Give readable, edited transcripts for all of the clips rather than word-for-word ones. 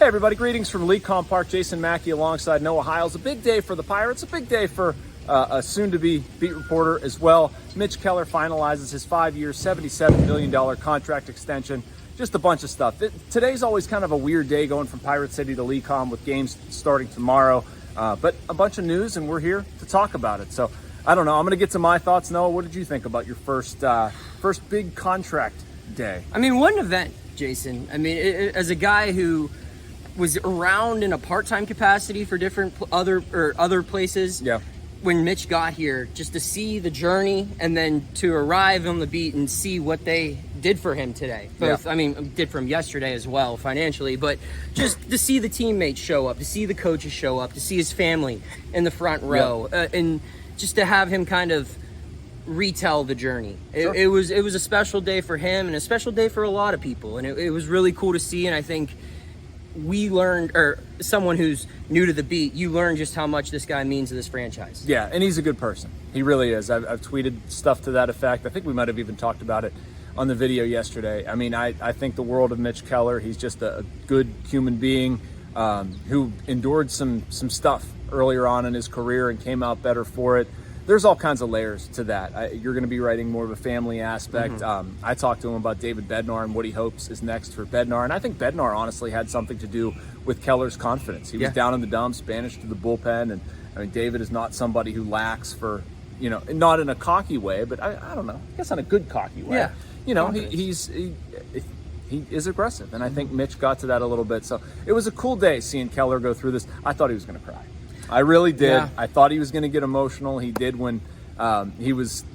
Hey everybody, greetings from Lecom Park. Jason Mackey alongside Noah Hiles. A big day for the Pirates, a big day for a soon-to-be beat reporter as well. Mitch Keller finalizes his 5-year, $77 million contract extension. Just a bunch of stuff. Today's always kind of a weird day going from Pirate City to Lecom with games starting tomorrow. But a bunch of news, and we're here to talk about it. So, I don't know. I'm going to get to my thoughts. Noah, what did you think about your first big contract day? I mean, what an event, Jason. I mean, as a guy who was around in a part-time capacity for different other places. Yeah. When Mitch got here, just to see the journey and then to arrive on the beat and see what they did for him today. Both, yeah. I mean, did for him yesterday as well financially, but just to see the teammates show up, to see the coaches show up, to see his family in the front row, and just to have him kind of retell the journey. Sure. It was a special day for him and a special day for a lot of people, and it was really cool to see. And I think we learned, or someone who's new to the beat, you learn just how much this guy means to this franchise. Yeah, and he's a good person. He really is. I've tweeted stuff to that effect. I think we might have even talked about it on the video yesterday. I mean, I think the world of Mitch Keller. He's just a good human being who endured some stuff earlier on in his career and came out better for it. There's all kinds of layers to that. You're going to be writing more of a family aspect. Mm-hmm. I talked to him about David Bednar and what he hopes is next for Bednar. And I think Bednar honestly had something to do with Keller's confidence. He was down in the dumps, banished to the bullpen. And I mean, David is not somebody who lacks for, not in a cocky way, but I don't know. I guess in a good cocky way. Yeah. He is aggressive. And I think Mitch got to that a little bit. So it was a cool day seeing Keller go through this. I thought he was going to cry. I really did. Yeah. I thought he was going to get emotional. He did when he was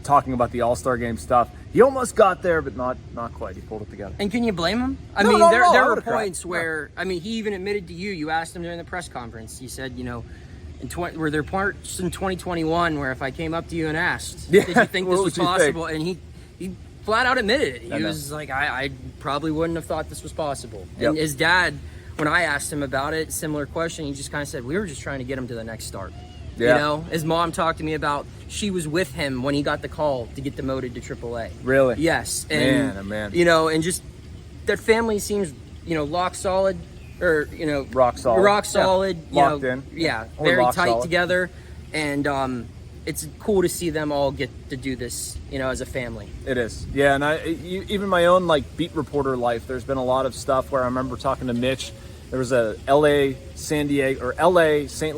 talking about the All-Star Game stuff. He almost got there, but not quite. He pulled it together. And can you blame him? There were points where, he even admitted to you. You asked him during the press conference. You said, were there parts in 2021 where if I came up to you and asked, did you think this was possible? And he flat out admitted it. He was like, I probably wouldn't have thought this was possible. Yep. And his dad, when I asked him about it, similar question, he just kind of said, we were just trying to get him to the next start. Yeah. His mom talked to me about, she was with him when he got the call to get demoted to AAA. Really? Yes. And, man. And just that family seems, rock solid, or, rock solid. Rock solid. Yeah. Locked in. Yeah. Very tight solid. Together. And it's cool to see them all get to do this, as a family. It is. Yeah. And even my own, beat reporter life, there's been a lot of stuff where I remember talking to Mitch. There was a LA-St.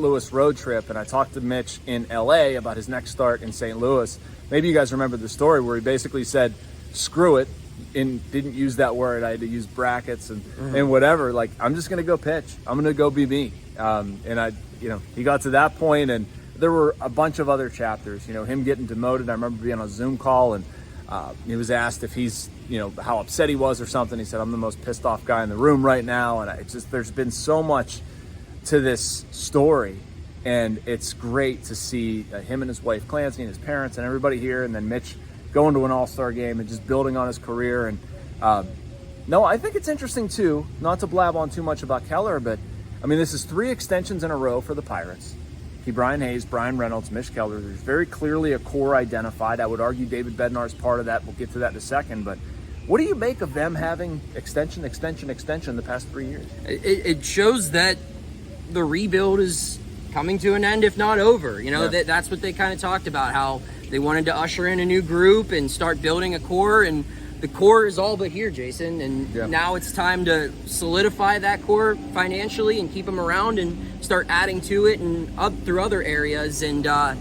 Louis road trip, and I talked to Mitch in LA about his next start in St. Louis. Maybe you guys remember the story where he basically said, screw it, and didn't use that word. I had to use brackets and whatever. I'm just going to go pitch. I'm going to go be me. And he got to that point, and there were a bunch of other chapters, him getting demoted. I remember being on a Zoom call, and he was asked if he's, how upset he was or something. He said, I'm the most pissed off guy in the room right now. And there's been so much to this story. And it's great to see him and his wife Clancy and his parents and everybody here. And then Mitch going to an All-Star game and just building on his career. And no, I think it's interesting too, not to blab on too much about Keller, but this is 3 extensions in a row for the Pirates. Brian Hayes, Brian Reynolds, Mitch Keller. There's very clearly a core identified. I would argue David Bednar is part of that. We'll get to that in a second. But what do you make of them having extension the past 3 years? It shows that the rebuild is coming to an end, if not over. That's what they kind of talked about, how they wanted to usher in a new group and start building a core. And the core is all but here, Jason. And now it's time to solidify that core financially and keep them around and start adding to it and up through other areas. And I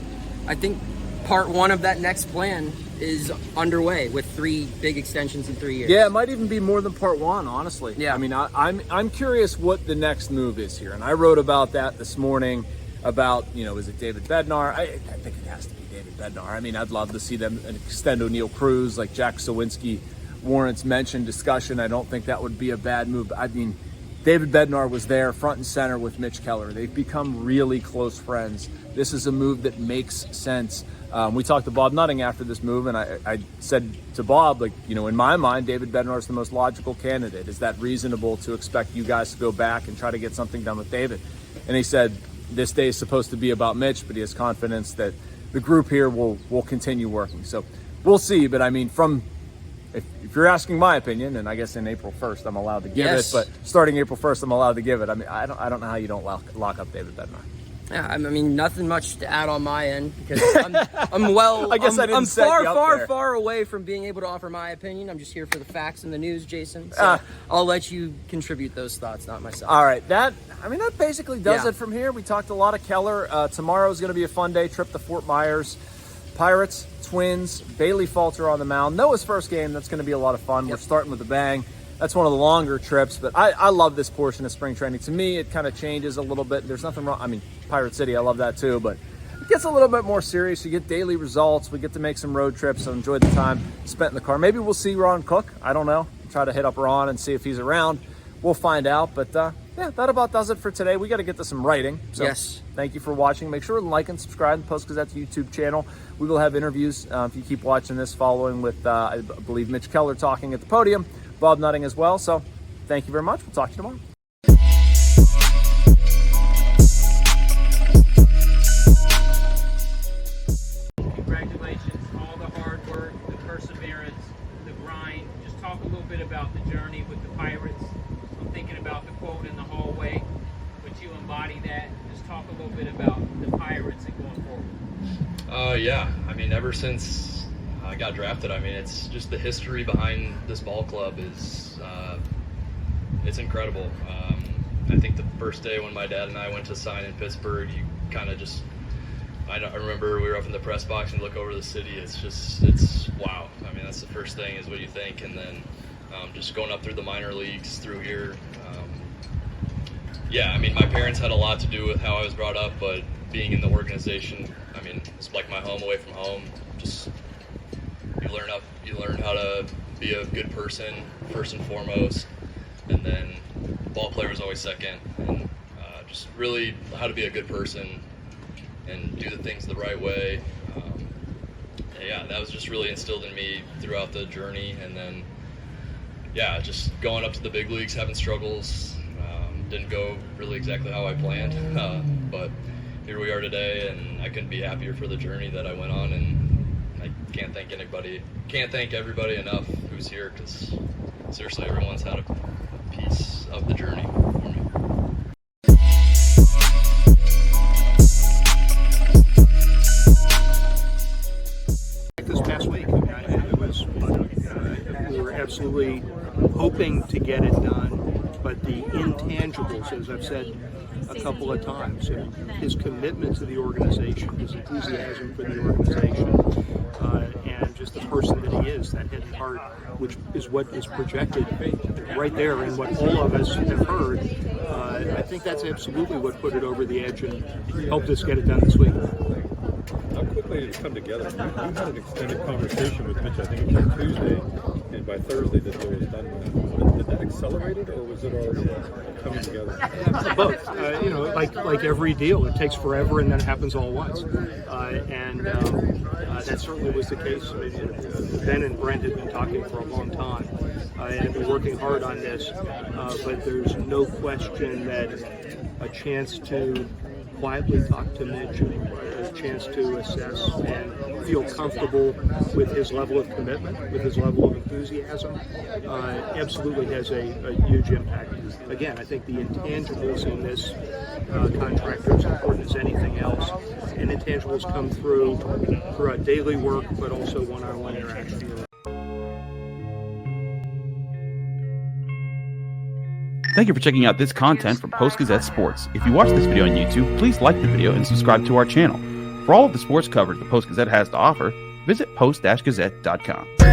think part 1 of that next plan is underway with 3 big extensions in 3 years. Yeah, it might even be more than part 1, honestly. Yeah. I'm curious what the next move is here. And I wrote about that this morning about, is it David Bednar? I think it has to be David Bednar. I'd love to see them extend Oneil Cruz like Jack Suwinski warrants mentioned discussion. I don't think that would be a bad move. David Bednar was there front and center with Mitch Keller. They've become really close friends. This is a move that makes sense. We talked to Bob Nutting after this move, and I said to Bob, in my mind, David Bednar is the most logical candidate. Is that reasonable to expect you guys to go back and try to get something done with David? And he said, this day is supposed to be about Mitch, but he has confidence that the group here will continue working. So we'll see. But if you're asking my opinion, and I guess in April 1st I'm allowed to give Yes. it, but starting April 1st I'm allowed to give it. I mean, I don't know how you don't lock up David Bednar. Yeah, I mean, nothing much to add on my end because I'm well. I guess I didn't I'm set you up there. far away from being able to offer my opinion. I'm just here for the facts and the news, Jason. So I'll let you contribute those thoughts, not myself. All right, that basically does Yeah. it from here. We talked a lot of Keller. Tomorrow is going to be a fun day. Trip to Fort Myers. Pirates, Twins, Bailey Falter on the mound. Noah's first game. That's going to be a lot of fun. Yep. We're starting with a bang. That's one of the longer trips, but I love this portion of spring training. To me, it kind of changes a little bit. There's nothing wrong. I mean, Pirate City, I love that too, but it gets a little bit more serious. You get daily results. We get to make some road trips. So enjoy the time spent in the car. Maybe we'll see Ron Cook. I don't know. Try to hit up Ron and see if he's around. We'll find out. But yeah, that about does it for today. We got to get to some writing. So Yes. Thank you for watching. Make sure to like and subscribe to Post-Gazette's YouTube channel. We will have interviews if you keep watching this, following with, I believe, Mitch Keller talking at the podium, Bob Nutting as well. So thank you very much. We'll talk to you tomorrow. Congratulations, all the hard work, the perseverance, the grind. Just talk a little bit about the journey with the Pirates. I'm thinking about the quote in the hallway, but you embody that. Just talk a little bit about the Pirates and going forward. Yeah, I mean, ever since I got drafted, I mean, it's just the history behind this ball club is it's incredible. I think the first day when my dad and I went to sign in Pittsburgh, you kind of just, I remember we were up in the press box and look over the city. It's wow. I mean, that's the first thing is what you think, and then just going up through the minor leagues through here. Yeah, I mean, my parents had a lot to do with how I was brought up, but being in the organization, I mean, it's like my home away from home. Just you learn how to be a good person first and foremost, and then ball player is always second, and just really how to be a good person and do the things the right way. Yeah, that was just really instilled in me throughout the journey, and then yeah, just going up to the big leagues, having struggles. Didn't go really exactly how I planned, but here we are today, and I couldn't be happier for the journey that I went on, and I can't thank everybody enough who's here, because seriously, everyone's had a piece of the journey for me. This past week, it was we were absolutely hoping to get it done, but the intangibles, as I've said a couple of times, his commitment to the organization, his enthusiasm for the organization, and just the person that he is, that head and heart, which is what is projected right there in what all of us have heard. I think that's absolutely what put it over the edge and helped us get it done this week. How quickly did it come together? You had an extended conversation with Mitch, I think it was on Tuesday, and by Thursday this deal was done. Did that accelerate it, or was it already coming together? Both. Like every deal, it takes forever and then it happens all at once. That certainly was the case. I mean, Ben and Brent had been talking for a long time and been working hard on this, but there's no question that a chance to quietly talk to Mitch, a chance to assess and feel comfortable with his level of commitment, with his level of enthusiasm, absolutely has a huge impact. Again, I think the intangibles in this contract are as important as anything else, and intangibles come throughout daily work, but also one-on-one interaction. Thank you for checking out this content from Post-Gazette Sports. If you watch this video on YouTube, please like the video and subscribe to our channel. For all of the sports coverage the Post-Gazette has to offer, visit post-gazette.com.